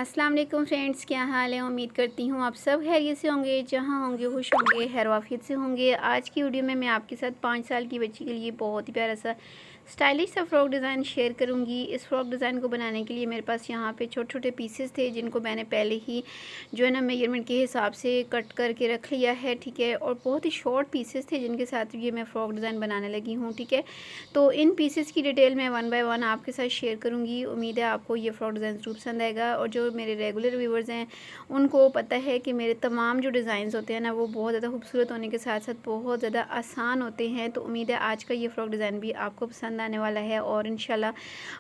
अस्सलाम वालेकुम फ्रेंड्स, क्या हाल है। उम्मीद करती हूँ आप सब खैरियत से होंगे, जहाँ होंगे खुश होंगे, खैर वाफियत से होंगे। आज की वीडियो में मैं आपके साथ 5 साल की बच्ची के लिए बहुत ही प्यारा सा स्टाइलिश सा फ़्रॉक डिज़ाइन शेयर करूँगी। इस फ़्रॉक डिज़ाइन को बनाने के लिए मेरे पास यहाँ पे छोटे छोटे पीसेस थे, जिनको मैंने पहले ही जो है ना मेजरमेंट के हिसाब से कट करके रख लिया है, ठीक है। और बहुत ही शॉर्ट पीसेस थे जिनके साथ ये मैं फ़्रॉक डिज़ाइन बनाने लगी हूँ, ठीक है। तो इन पीसेस की डिटेल मैं वन बाय वन आपके साथ शेयर करूँगी। उम्मीद है आपको ये फ़्रॉक डिज़ाइन ज़रूर पसंद आएगा। और जो मेरे रेगुलर व्यूवर्स हैं उनको पता है कि मेरे तमाम जो डिज़ाइंस होते हैं ना, वो बहुत ज़्यादा खूबसूरत होने के साथ साथ बहुत ज़्यादा आसान होते हैं। तो उम्मीद है आज का ये फ़्रॉक डिज़ाइन भी आपको पसंद आने वाला है और इंशाल्लाह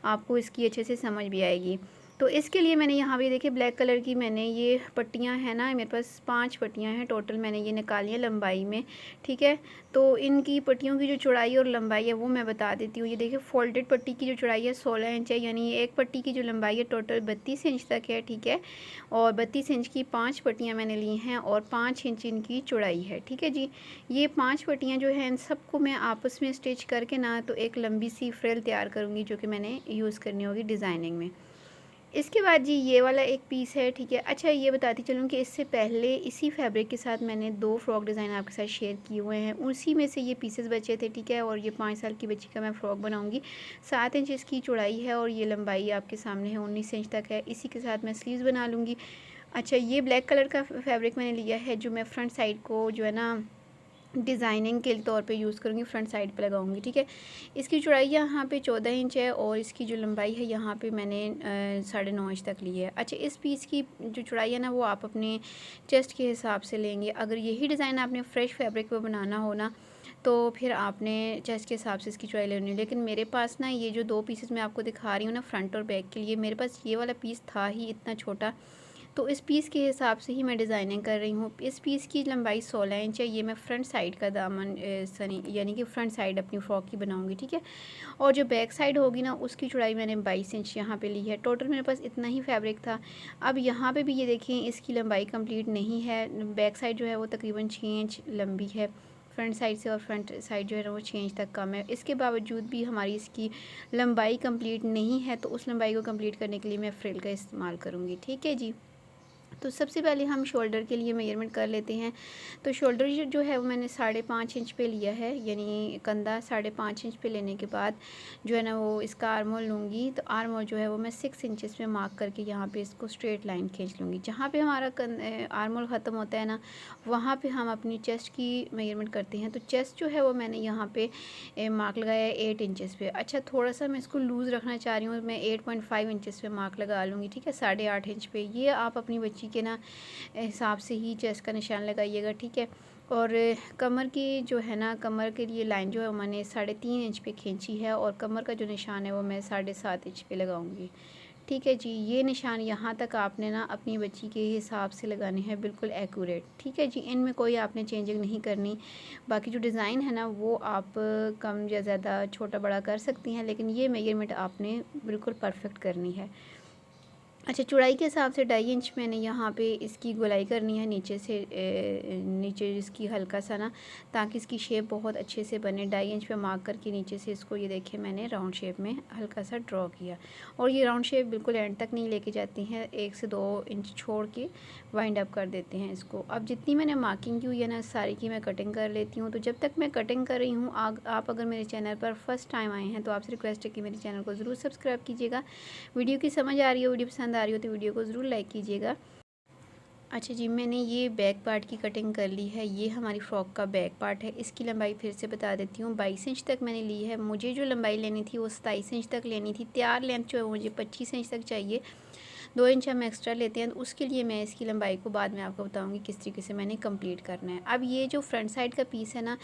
आपको इसकी अच्छे से समझ भी आएगी। तो इसके लिए मैंने यहाँ पे देखिए ब्लैक कलर की मैंने ये पट्टियाँ हैं ना, मेरे पास 5 पट्टियाँ हैं टोटल, मैंने ये निकाली हैं लंबाई में, ठीक है। तो इनकी पट्टियों की जो चौड़ाई और लंबाई है वो मैं बता देती हूँ। ये देखिए फोल्डेड पट्टी की जो चौड़ाई है 16 इंच है, यानी एक पट्टी की जो लंबाई है टोटल 32 इंच तक है, ठीक है। और 32 इंच की 5 पट्टियाँ मैंने ली हैं और 5 इंच इनकी चौड़ाई है, ठीक है जी। ये 5 पट्टियाँ जो हैं इन सबको मैं आपस में स्टिच करके ना तो एक लंबी सी फ्रिल तैयार करूँगी, जो कि मैंने यूज़ करनी होगी डिज़ाइनिंग में। इसके बाद जी ये वाला एक पीस है, ठीक है। अच्छा, ये बताती चलूँ कि इससे पहले इसी फैब्रिक के साथ मैंने 2 फ्रॉक डिज़ाइन आपके साथ शेयर किए हुए हैं, उसी में से ये पीसेस बचे थे, ठीक है। और ये 5 साल की बच्ची का मैं फ़्रॉक बनाऊंगी। 7 इंच इसकी चौड़ाई है और ये लंबाई आपके सामने है 19 इंच तक है। इसी के साथ मैं स्लीव्स बना लूँगी। अच्छा, ये ब्लैक कलर का फैब्रिक मैंने लिया है, जो मैं फ्रंट साइड को जो है ना डिज़ाइनिंग के तौर पे यूज़ करूँगी, फ्रंट साइड पे लगाऊंगी, ठीक है। इसकी चौड़ाई यहाँ पे 14 इंच है और इसकी जो लंबाई है यहाँ पे मैंने 9.5 इंच तक ली है। अच्छा, इस पीस की जो चौड़ाई है ना वो आप अपने चेस्ट के हिसाब से लेंगे। अगर यही डिज़ाइन आपने फ्रेश फैब्रिक पे बनाना हो ना, तो फिर आपने चेस्ट के हिसाब से इसकी चौड़ाई लेनी है। लेकिन मेरे पास ना ये जो 2 पीसेस मैं आपको दिखा रही हूँ ना फ्रंट और बैक के लिए, मेरे पास ये वाला पीस था ही इतना छोटा, तो इस पीस के हिसाब से ही मैं डिज़ाइनिंग कर रही हूँ। इस पीस की लंबाई 16 इंच है। ये मैं फ्रंट साइड का दामन सनी यानी कि फ्रंट साइड अपनी फ़्रॉक की बनाऊँगी, ठीक है। और जो बैक साइड होगी ना उसकी चौड़ाई मैंने 22 इंच यहाँ पे ली है। टोटल मेरे पास इतना ही फैब्रिक था। अब यहाँ पे भी ये देखिए इसकी लंबाई कंप्लीट नहीं है। बैक साइड जो है वो तकरीबन 6 इंच लंबी है फ्रंट साइड से, और फ्रंट साइड जो है ना वो 6 इंच तक कम है। इसके बावजूद भी हमारी इसकी लंबाई कंप्लीट नहीं है, तो उस लंबाई को कंप्लीट करने के लिए मैं फ्रिल का इस्तेमाल करूँगी, ठीक है जी। तो सबसे पहले हम शोल्डर के लिए मेजरमेंट कर लेते हैं। तो शोल्डर जो है वो मैंने 5.5 इंच पे लिया है, यानी कंधा 5.5 इंच पे लेने के बाद जो है ना वो इसका आर्म होल लूँगी। तो आर्म होल जो है वो मैं 6 इंचेस में मार्क करके यहाँ पे इसको स्ट्रेट लाइन खींच लूँगी। जहाँ पे हमारा आर्म होल ख़त्म होता है ना, वहाँ पे हम अपनी चेस्ट की मेजरमेंट करते हैं। तो चेस्ट जो है वो मैंने यहाँ पे मार्क लगाया है 8 इंचेस पे। अच्छा, थोड़ा सा मैं इसको लूज़ रखना चाह रही हूँ, मैं 8.5 इंचेस पे मार्क लगा लूँगी, ठीक है। 8.5 इंच पे ये आप अपनी बच्ची के ना हिसाब से ही चेस्ट का निशान लगाइएगा, ठीक है। और कमर की जो है ना, कमर के लिए लाइन जो है मैंने 3.5 इंच पे खींची है और कमर का जो निशान है वो मैं 7.5 इंच पे लगाऊंगी, ठीक है जी। ये निशान यहाँ तक आपने ना अपनी बच्ची के हिसाब से लगाने हैं, बिल्कुल एक्यूरेट, ठीक है जी। इनमें कोई आपने चेंजिंग नहीं करनी। बाकी जो डिज़ाइन है ना वो आप कम या ज़्यादा छोटा बड़ा कर सकती हैं, लेकिन ये मेजरमेंट आपने बिल्कुल परफेक्ट करनी है। अच्छा, चौड़ाई के हिसाब से 2.5 इंच मैंने यहाँ पे इसकी गोलाई करनी है नीचे से, नीचे इसकी हल्का सा ना, ताकि इसकी शेप बहुत अच्छे से बने। 2.5 इंच पे मार्क करके नीचे से इसको ये देखिए मैंने राउंड शेप में हल्का सा ड्रॉ किया। और ये राउंड शेप बिल्कुल एंड तक नहीं लेके जाती हैं, 1 से 2 इंच छोड़ के वाइंड अप कर देते हैं इसको। अब जितनी मैंने मार्किंग की हुई है ना सारी की मैं कटिंग कर लेती हूँ। तो जब तक मैं कटिंग कर रही हूँ, आप अगर मेरे चैनल पर फर्स्ट टाइम आए हैं तो आपसे रिक्वेस्ट है कि मेरे चैनल को ज़रूर सब्सक्राइब कीजिएगा। वीडियो की समझ आ रही हो, वीडियो पसंद आ रही हो तो वीडियो को ज़रूर लाइक कीजिएगा। अच्छा जी, मैंने ये बैक पार्ट की कटिंग कर ली है। ये हमारी फ़्रॉक का बैक पार्ट है। इसकी लंबाई फिर से बता देती हूँ, 22 इंच तक मैंने ली है। मुझे जो लंबाई लेनी थी वो 27 इंच तक लेनी थी। तैयार लेंथ जो है मुझे 25 इंच तक चाहिए। 2 इंच हम एक्स्ट्रा लेते हैं, तो उसके लिए मैं इसकी लंबाई को बाद में आपको बताऊंगी किस तरीके से मैंने कंप्लीट करना है। अब ये जो फ्रंट साइड का पीस है ना,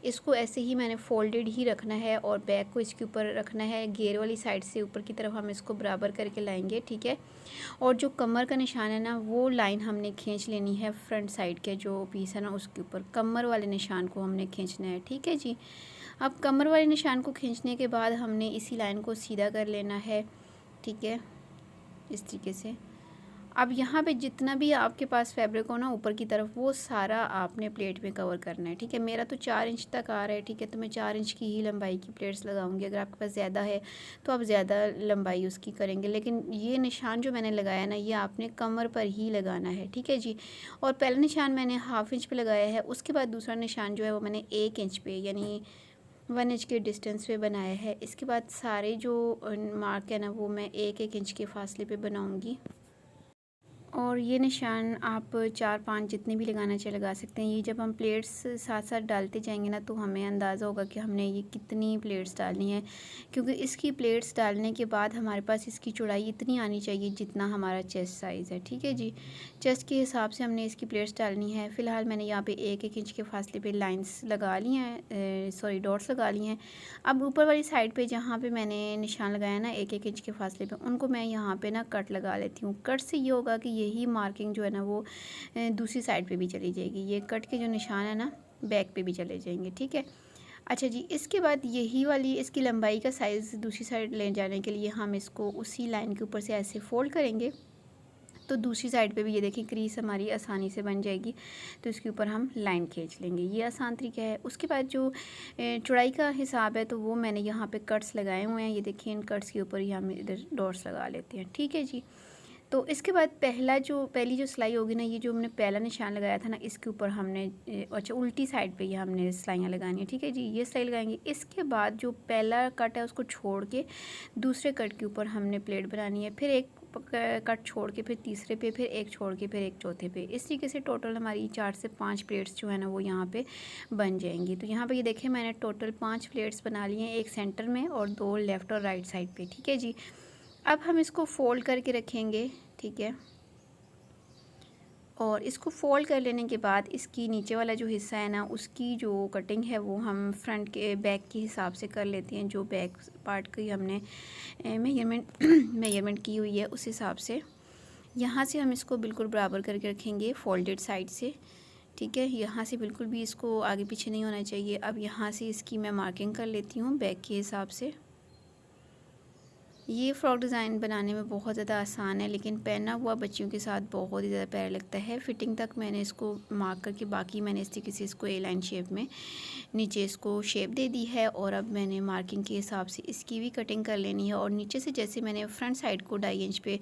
इसको ऐसे ही मैंने फोल्डेड ही रखना है और बैक को इसके ऊपर रखना है। घेर वाली साइड से ऊपर की तरफ हम इसको बराबर करके लाएंगे, ठीक है। और जो कमर का निशान है ना, वो लाइन हमने खींच लेनी है फ्रंट साइड के जो पीस है ना उसके ऊपर, कमर वाले निशान को हमने खींचना है, ठीक है जी। अब कमर वाले निशान को खींचने के बाद हमने इसी लाइन को सीधा कर लेना है, ठीक है, इस तरीके से। अब यहाँ पे जितना भी आपके पास फैब्रिक हो ना ऊपर की तरफ, वो सारा आपने प्लेट में कवर करना है, ठीक है। मेरा तो 4 इंच तक आ रहा है, ठीक है, तो मैं 4 इंच की ही लंबाई की प्लेट्स लगाऊंगी। अगर आपके पास ज़्यादा है तो आप ज़्यादा लंबाई उसकी करेंगे, लेकिन ये निशान जो मैंने लगाया ना, ये आपने कमर पर ही लगाना है, ठीक है जी। और पहला निशान मैंने हाफ इंच पे लगाया है, उसके बाद दूसरा निशान जो है वो मैंने 1 इंच पे यानी 1 इंच के डिस्टेंस पे बनाया है। इसके बाद सारे जो मार्क है ना, वो मैं 1-1 इंच के फासले पे बनाऊंगी। और ये निशान आप 4-5 जितने भी लगाना चाहे लगा सकते हैं। ये जब हम प्लेट्स साथ साथ डालते जाएंगे ना, तो हमें अंदाज़ा होगा कि हमने ये कितनी प्लेट्स डालनी है, क्योंकि इसकी प्लेट्स डालने के बाद हमारे पास इसकी चौड़ाई इतनी आनी चाहिए जितना हमारा चेस्ट साइज़ है, ठीक है जी। चेस्ट के हिसाब से हमने इसकी प्लेट्स डालनी है। फ़िलहाल मैंने यहाँ पे 1-1 इंच के फासले पे लाइंस लगा ली हैं, सॉरी डॉट्स लगा लिए हैं। अब ऊपर वाली साइड पे जहाँ पे मैंने निशान लगाया ना 1-1 इंच के फासले पे, उनको मैं यहाँ पे ना कट लगा लेती हूँ। कट से ये होगा कि यही मार्किंग जो है ना वो दूसरी साइड पे भी चली जाएगी। ये कट के जो निशान है ना बैक पे भी चले जाएंगे, ठीक है। अच्छा जी, इसके बाद यही वाली इसकी लंबाई का साइज़ दूसरी साइड ले जाने के लिए हम इसको उसी लाइन के ऊपर से ऐसे फोल्ड करेंगे, तो दूसरी साइड पे भी ये देखिए क्रीज हमारी आसानी से बन जाएगी। तो इसके ऊपर हम लाइन खींच लेंगे, ये आसान तरीका है। उसके बाद जो चौड़ाई का हिसाब है तो वो मैंने यहाँ पे कट्स लगाए हुए हैं। ये देखिए इन कट्स के ऊपर ही हम इधर डॉट्स लगा लेते हैं, ठीक है जी। तो इसके बाद पहली जो सिलाई होगी ना, ये जो हमने पहला निशान लगाया था ना, इसके ऊपर हमने अच्छा उल्टी साइड पे ये हमने सिलाइयाँ लगानी है, ठीक है जी। ये सिलाई लगाएंगे। इसके बाद जो पहला कट है उसको छोड़ के दूसरे कट के ऊपर हमने प्लेट बनानी है। फिर एक कट छोड़ के फिर तीसरे पे, फिर एक छोड़ के फिर एक चौथे पे। इस तरीके से टोटल हमारी 4 से 5 प्लेट्स जो है ना वो यहाँ पे बन जाएंगी। तो यहाँ पे ये देखिए मैंने टोटल 5 प्लेट्स बना ली हैं, एक सेंटर में और 2 लेफ़्ट और राइट साइड पे, ठीक है जी। अब हम इसको फोल्ड करके रखेंगे, ठीक है। और इसको फोल्ड कर लेने के बाद इसकी नीचे वाला जो हिस्सा है ना, उसकी जो कटिंग है वो हम फ्रंट के बैक के हिसाब से कर लेते हैं। जो बैक पार्ट की हमने मेजरमेंट की हुई है उस हिसाब से यहाँ से हम इसको बिल्कुल बराबर करके रखेंगे फोल्डेड साइड से, ठीक है। यहाँ से बिल्कुल भी इसको आगे पीछे नहीं होना चाहिए। अब यहाँ से इसकी मैं मार्किंग कर लेती हूँ बैक के हिसाब से। ये फ़्रॉक डिज़ाइन बनाने में बहुत ज़्यादा आसान है, लेकिन पहना हुआ बच्चियों के साथ बहुत ही ज़्यादा प्यारा लगता है। फिटिंग तक मैंने इसको मार्क करके बाकी मैंने इस तरीके से इसको ए लाइन शेप में नीचे इसको शेप दे दी है। और अब मैंने मार्किंग के हिसाब से इसकी भी कटिंग कर लेनी है। और नीचे से जैसे मैंने फ्रंट साइड को 2.5 इंच पे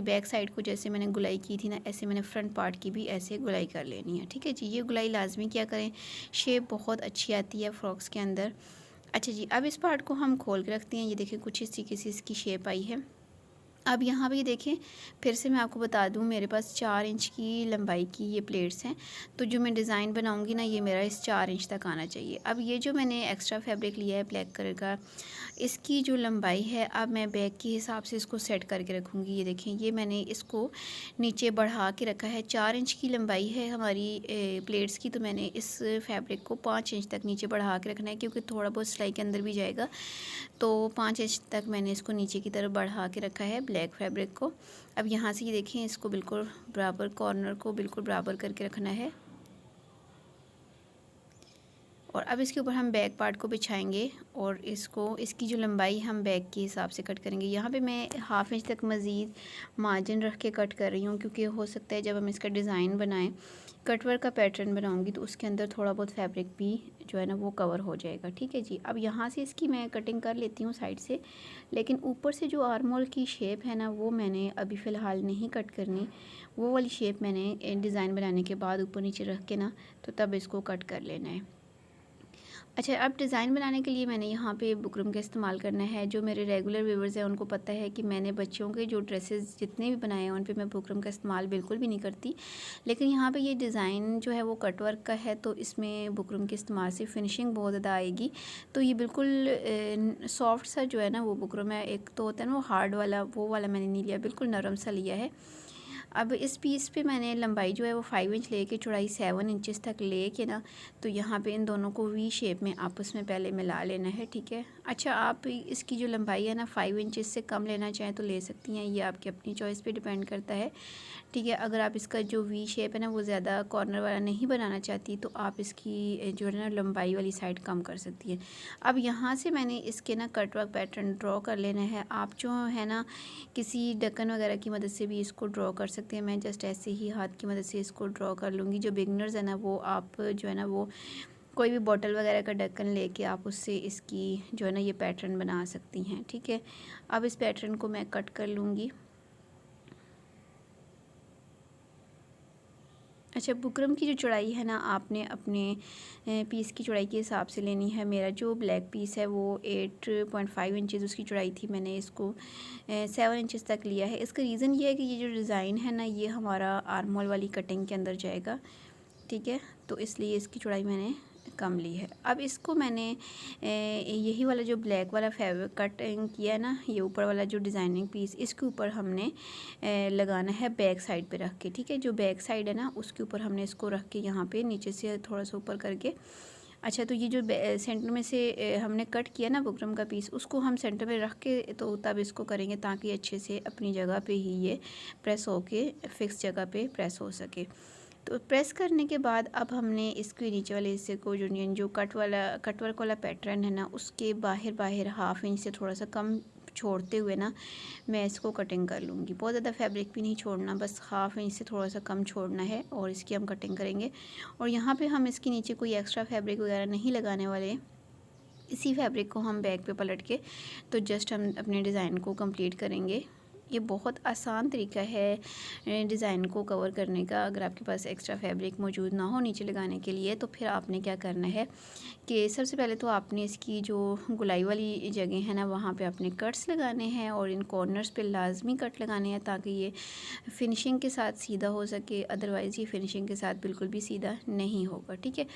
बैक साइड को जैसे मैंने गुलाई की थी ना, ऐसे मैंने फ्रंट पार्ट की भी ऐसे गुलाई कर लेनी है, ठीक है जी। ये गुलाई लाजमी क्या करें, शेप बहुत अच्छी आती है फ़्रॉक्स के अंदर। अच्छा जी, अब इस पार्ट को हम खोल के रखते हैं। ये देखिए कुछ इस तरीके से इसकी शेप आई है। अब यहाँ पे ये देखें, फिर से मैं आपको बता दूँ, मेरे पास 4 इंच की लंबाई की ये प्लेट्स हैं। तो जो मैं डिज़ाइन बनाऊँगी ना, ये मेरा इस 4 इंच तक आना चाहिए। अब ये जो मैंने एक्स्ट्रा फैब्रिक लिया है ब्लैक कलर का, इसकी जो लंबाई है अब मैं बैक के हिसाब से इसको सेट करके रखूँगी। ये देखें, ये मैंने इसको नीचे बढ़ा के रखा है। 4 इंच की लंबाई है हमारी प्लेट्स की, तो मैंने इस फैब्रिक को 5 इंच तक नीचे बढ़ा के रखना है, क्योंकि थोड़ा बहुत सिलाई के अंदर भी जाएगा। तो 5 इंच तक मैंने इसको नीचे की तरफ बढ़ा के रखा है ब्लैक फैब्रिक को। अब यहाँ से ये देखें, इसको बिल्कुल बराबर, कॉर्नर को बिल्कुल बराबर करके रखना है। और अब इसके ऊपर हम बैक पार्ट को बिछाएंगे और इसकी जो लंबाई हम बैक के हिसाब से कट करेंगे। यहाँ पे मैं हाफ इंच तक मज़ीद मार्जिन रख के कट कर रही हूँ, क्योंकि हो सकता है जब हम इसका डिज़ाइन बनाएं, कटवर्क का पैटर्न बनाऊंगी, तो उसके अंदर थोड़ा बहुत फैब्रिक भी जो है ना वो कवर हो जाएगा, ठीक है जी। अब यहाँ से इसकी मैं कटिंग कर लेती हूँ साइड से, लेकिन ऊपर से जो आर्म होल की शेप है ना, वो मैंने अभी फ़िलहाल नहीं कट करनी। वो वाली शेप मैंने डिज़ाइन बनाने के बाद ऊपर नीचे रख के ना, तो तब इसको कट कर लेना है। अच्छा, अब डिज़ाइन बनाने के लिए मैंने यहाँ पे बुकरम का इस्तेमाल करना है। जो मेरे रेगुलर व्यूवर्स हैं उनको पता है कि मैंने बच्चों के जो ड्रेसेस जितने भी बनाए हैं उन पे मैं बुकरम का इस्तेमाल बिल्कुल भी नहीं करती, लेकिन यहाँ पे ये डिज़ाइन जो है वो कटवर्क का है, तो इसमें बुकरम के इस्तेमाल से फिनिशिंग बहुत ज़्यादा आएगी। तो ये बिल्कुल सॉफ्ट सा जो है ना वो बुकरम है। एक तो होता है ना वो हार्ड वाला, वो वाला मैंने नहीं लिया, बिल्कुल नरम सा लिया है। अब इस पीस पे मैंने लंबाई जो है वो 5 इंच लेके चौड़ाई 7 इंचेस तक लेके ना, तो यहाँ पे इन दोनों को वी शेप में आपस में पहले मिला लेना है, ठीक है। अच्छा, आप इसकी जो लंबाई है ना 5 इंचेस से कम लेना चाहें तो ले सकती हैं, ये आपकी अपनी चॉइस पे डिपेंड करता है, ठीक है। अगर आप इसका जो वी शेप है ना वो ज़्यादा कॉर्नर वाला नहीं बनाना चाहती, तो आप इसकी जो है ना लंबाई वाली साइड कम कर सकती हैं। अब यहाँ से मैंने इसके ना कटवर्क पैटर्न ड्रॉ कर लेना है। आप जो है ना किसी ढक्कन वगैरह की मदद से भी इसको ड्रॉ कर सकते हैं। मैं जस्ट ऐसे ही हाथ की मदद से इसको ड्रॉ कर लूँगी। जो बिगनर्स है ना वो आप जो है ना वो कोई भी बॉटल वगैरह का ढक्कन लेके आप उससे इसकी जो है ना ये पैटर्न बना सकती हैं। ठीक है, अब इस पैटर्न को मैं कट कर लूँगी। अच्छा, बुकरम की जो चौड़ाई है ना आपने अपने पीस की चौड़ाई के हिसाब से लेनी है। मेरा जो ब्लैक पीस है वो 8.5 इंचज़ उसकी चौड़ाई थी, मैंने इसको 7 इंचज़ तक लिया है। इसका रीज़न ये है कि ये जो डिज़ाइन है ना ये हमारा आर्म होल वाली कटिंग के अंदर जाएगा। ठीक है, तो इसलिए इसकी चौड़ाई मैंने कम ली है। अब इसको मैंने यही वाला जो ब्लैक वाला फैब्रिक कटिंग किया है ना, ये ऊपर वाला जो डिज़ाइनिंग पीस, इसके ऊपर हमने लगाना है बैक साइड पे रख के। ठीक है, जो बैक साइड है ना उसके ऊपर हमने इसको रख के यहाँ पे नीचे से थोड़ा सा ऊपर करके। अच्छा, तो ये जो सेंटर में से हमने कट किया ना बुकरम का पीस, उसको हम सेंटर में रख के तो तब इसको करेंगे ताकि अच्छे से अपनी जगह पे ही ये प्रेस होके फिक्स जगह पे प्रेस हो सके। तो प्रेस करने के बाद अब हमने इसके नीचे वाले हिस्से को जो कट वर्क वाला पैटर्न है ना उसके बाहर हाफ इंच से थोड़ा सा कम छोड़ते हुए ना मैं इसको कटिंग कर लूँगी। बहुत ज़्यादा फैब्रिक भी नहीं छोड़ना, बस हाफ इंच से थोड़ा सा कम छोड़ना है और इसकी हम कटिंग करेंगे। और यहाँ पे हम इसके नीचे कोई एक्स्ट्रा फैब्रिक वगैरह नहीं लगाने वाले। इसी फैब्रिक को हम बैक पे पलट के तो जस्ट हम अपने डिज़ाइन को कंप्लीट करेंगे। ये बहुत आसान तरीका है डिज़ाइन को कवर करने का। अगर आपके पास एक्स्ट्रा फैब्रिक मौजूद ना हो नीचे लगाने के लिए तो फिर आपने क्या करना है कि सबसे पहले तो आपने इसकी जो गुलाई वाली जगह है ना वहाँ पे आपने कट्स लगाने हैं और इन कॉर्नर्स पे लाजमी कट लगाने हैं ताकि ये फिनिशिंग के साथ सीधा हो सके, अदरवाइज़ ये फिनिशिंग के साथ बिल्कुल भी सीधा नहीं होगा। ठीक है,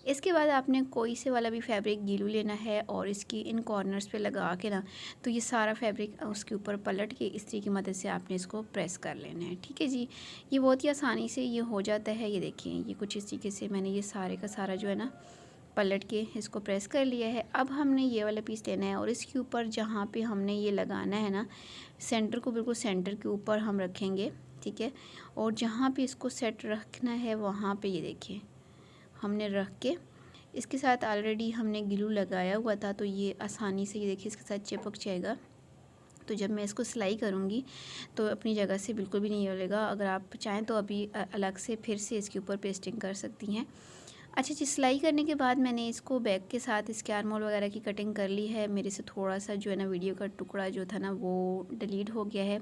इसके बाद आपने कोई से वाला भी फैब्रिक गीलू लेना है और इसकी इन कॉर्नर्स पे लगा के ना तो ये सारा फैब्रिक उसके ऊपर पलट के इस्त्री की मदद से आपने इसको प्रेस कर लेना है। ठीक है जी, ये बहुत ही आसानी से ये हो जाता है। ये देखिए, ये कुछ इस तरीके से मैंने ये सारे का सारा जो है ना पलट के इसको प्रेस कर लिया है। अब हमने ये वाला पीस लेना है और इसके ऊपर जहाँ पे हमने ये लगाना है ना सेंटर को बिल्कुल सेंटर के ऊपर हम रखेंगे। ठीक है, और जहाँ पे इसको सेट रखना है वहाँ पे ये देखिए हमने रख के इसके साथ ऑलरेडी हमने ग्लू लगाया हुआ था तो ये आसानी से ये देखिए इसके साथ चिपक जाएगा। तो जब मैं इसको सिलाई करूँगी तो अपनी जगह से बिल्कुल भी नहीं हिलेगा। अगर आप चाहें तो अभी अलग से फिर से इसके ऊपर पेस्टिंग कर सकती हैं। अच्छा जी, सिलाई करने के बाद मैंने इसको बैक के साथ इसके आर्म होल वगैरह की कटिंग कर ली है। मेरे से थोड़ा सा जो है ना वीडियो का टुकड़ा जो था ना वो डिलीट हो गया है,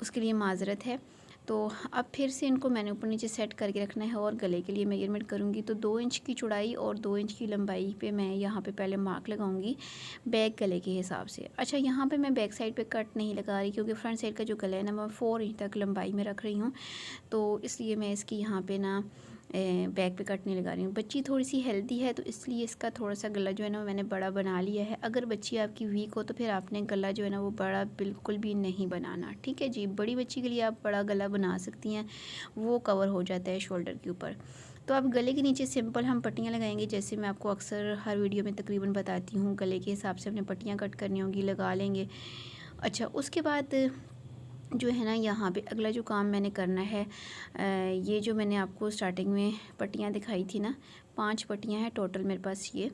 उसके लिए माजरत है। तो अब फिर से इनको मैंने ऊपर नीचे सेट करके रखना है और गले के लिए मेजरमेंट करूँगी तो 2 इंच की चौड़ाई और 2 इंच की लंबाई पे मैं यहाँ पे पहले मार्क लगाऊंगी बैक गले के हिसाब से। अच्छा, यहाँ पे मैं बैक साइड पे कट नहीं लगा रही क्योंकि फ्रंट साइड का जो गला है ना मैं 4 इंच तक लंबाई में रख रही हूँ, तो इसलिए मैं इसकी यहाँ पे ना बैक पे कट नहीं लगा रही हूँ। बच्ची थोड़ी सी हेल्दी है तो इसलिए इसका थोड़ा सा गला जो है ना मैंने बड़ा बना लिया है। अगर बच्ची आपकी वीक हो तो फिर आपने गला जो है ना वो बड़ा बिल्कुल भी नहीं बनाना। ठीक है जी, बड़ी बच्ची के लिए आप बड़ा गला बना सकती हैं, वो कवर हो जाता है शोल्डर के ऊपर। तो अब गले के नीचे सिंपल हम पट्टियाँ लगाएंगे, जैसे मैं आपको अक्सर हर वीडियो में तकरीबन बताती हूँ। गले के हिसाब से अपने पट्टियाँ कट करनी होंगी, लगा लेंगे। अच्छा, उसके बाद जो है ना यहाँ पे अगला जो काम मैंने करना है, ये जो मैंने आपको स्टार्टिंग में पट्टियाँ दिखाई थी ना, 5 पट्टियाँ हैं टोटल मेरे पास ये।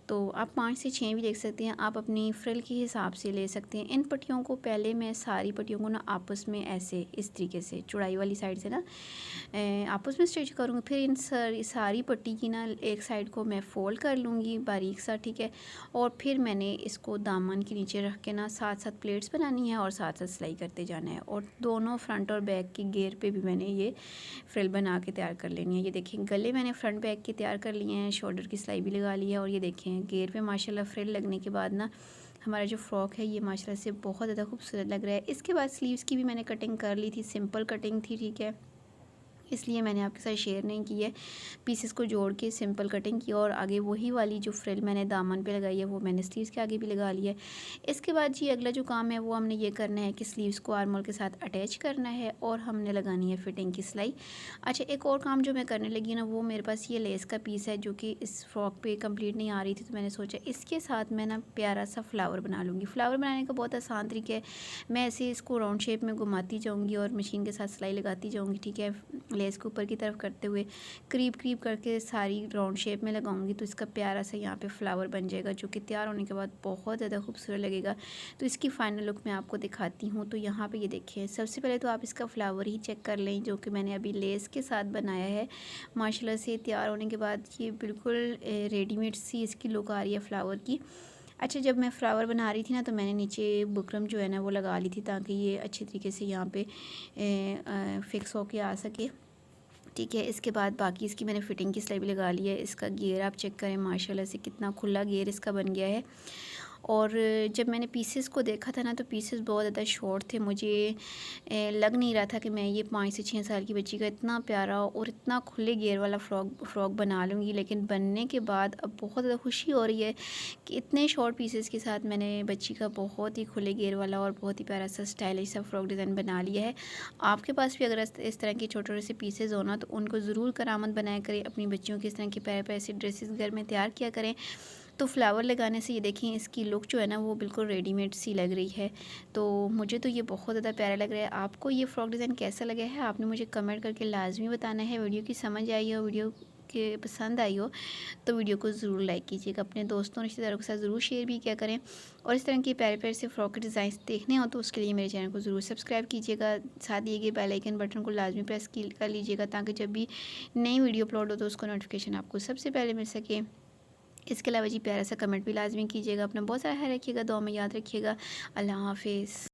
तो आप 5 से 6 भी देख सकते हैं, आप अपनी फ्रिल के हिसाब से ले सकते हैं। इन पट्टियों को पहले मैं सारी पट्टियों को ना आपस में ऐसे इस तरीके से चौड़ाई वाली साइड से ना आपस में स्टिच करूँगी। फिर इन सारी पट्टी की ना एक साइड को मैं फोल्ड कर लूँगी बारीक सा। ठीक है, और फिर मैंने इसको दामन के नीचे रख के ना साथ साथ प्लेट्स बनानी है और साथ साथ सिलाई करते जाना है। और दोनों फ्रंट और बैक की घेर पे भी मैंने ये फ्रिल बना के तैयार कर लेनी है। ये देखें, गले मैंने फ्रंट बैक के तैयार कर लिए हैं, शोल्डर की सिलाई भी लगा ली है और ये देखें घेर पे माशाल्लाह फ्रिल लगने के बाद ना हमारा जो फ्रॉक है ये माशाल्लाह से बहुत ज़्यादा खूबसूरत लग रहा है। इसके बाद स्लीव्स की भी मैंने कटिंग कर ली थी, सिंपल कटिंग थी। ठीक है, इसलिए मैंने आपके साथ शेयर नहीं की है। पीसेस को जोड़ के सिंपल कटिंग की और आगे वही वाली जो फ्रिल मैंने दामन पे लगाई है वो मैंने स्लीव्स के आगे भी लगा लिया है। इसके बाद जी अगला जो काम है वो हमने ये करना है कि स्लीव्स को आर्म होल के साथ अटैच करना है और हमने लगानी है फिटिंग की सिलाई। अच्छा, एक और काम जो मैं करने लगी ना, वो मेरे पास ये लेस का पीस है जो कि इस फ्रॉक पे कंप्लीट नहीं आ रही थी, तो मैंने सोचा इसके साथ मैं ना प्यारा सा फ्लावर बना लूँगी। फ्लावर बनाने का बहुत आसान तरीका है, मैं ऐसे इसको राउंड शेप में घुमाती जाऊँगी और मशीन के साथ सिलाई लगाती जाऊँगी। ठीक है, लेस को ऊपर की तरफ करते हुए करीब करीब करके सारी राउंड शेप में लगाऊंगी, तो इसका प्यारा सा यहाँ पे फ्लावर बन जाएगा, जो कि तैयार होने के बाद बहुत ज़्यादा खूबसूरत लगेगा। तो इसकी फाइनल लुक मैं आपको दिखाती हूँ। तो यहाँ पे ये देखिए, सबसे पहले तो आप इसका फ्लावर ही चेक कर लें, जो कि मैंने अभी लेस के साथ बनाया है। माशाल्लाह से तैयार होने के बाद ये बिल्कुल रेडीमेड सी इसकी लुक आ रही है फ्लावर की। अच्छा, जब मैं फ्लावर बना रही थी ना, तो मैंने नीचे बुकरम जो है ना वो लगा ली थी, ताकि ये अच्छी तरीके से यहाँ पे फिक्स होके आ सके। ठीक है, इसके बाद बाकी इसकी मैंने फ़िटिंग की सिलाई भी लगा ली है। इसका गियर आप चेक करें, माशाल्लाह से कितना खुला गियर इसका बन गया है। और जब मैंने पीसेस को देखा था ना, तो पीसेस बहुत ज़्यादा शॉर्ट थे। मुझे लग नहीं रहा था कि मैं ये 5 से 6 साल की बच्ची का इतना प्यारा और इतना खुले घेर वाला फ़्रॉक बना लूँगी। लेकिन बनने के बाद अब बहुत ज़्यादा खुशी हो रही है कि इतने शॉर्ट पीसेस के साथ मैंने बच्ची का बहुत ही खुले घेर वाला और बहुत ही प्यारा सा स्टाइलिश सा फ़्रॉक डिज़ाइन बना लिया है। आपके पास भी अगर इस तरह के छोटे छोटे से पीसेस हो ना, तो उनको ज़रूर करामत बनाया करें। अपनी बच्चियों की इस तरह के प्यारे प्यारे से ड्रेसेस घर में तैयार किया करें। तो फ्लावर लगाने से ये देखें, इसकी लुक जो है ना वो बिल्कुल रेडीमेड सी लग रही है। तो मुझे तो ये बहुत ज़्यादा प्यारा लग रहा है। आपको ये फ़्रॉक डिज़ाइन कैसा लगा है, आपने मुझे कमेंट करके लाजमी बताना है। वीडियो की समझ आई हो, वीडियो के पसंद आई हो, तो वीडियो को ज़रूर लाइक कीजिएगा। अपने दोस्तों रिश्तेदारों के साथ ज़रूर शेयर भी किया करें। और इस तरह के प्यारे प्यारे से फ़्रॉक के डिज़ाइन देखने हो, तो उसके लिए मेरे चैनल को ज़रूर सब्सक्राइब कीजिएगा। साथ दिए गए बेल आइकन बटन को लाजमी प्रेस कर लीजिएगा, ताकि जब भी नई वीडियो अपलोड हो तो उसका नोटिफिकेशन आपको सबसे पहले मिल सके। इसके अलावा जी प्यारा सा कमेंट भी लाजमी कीजिएगा। अपना बहुत सारा ख्याल रखिएगा, दुआ में याद रखिएगा। अल्लाह हाफिज़।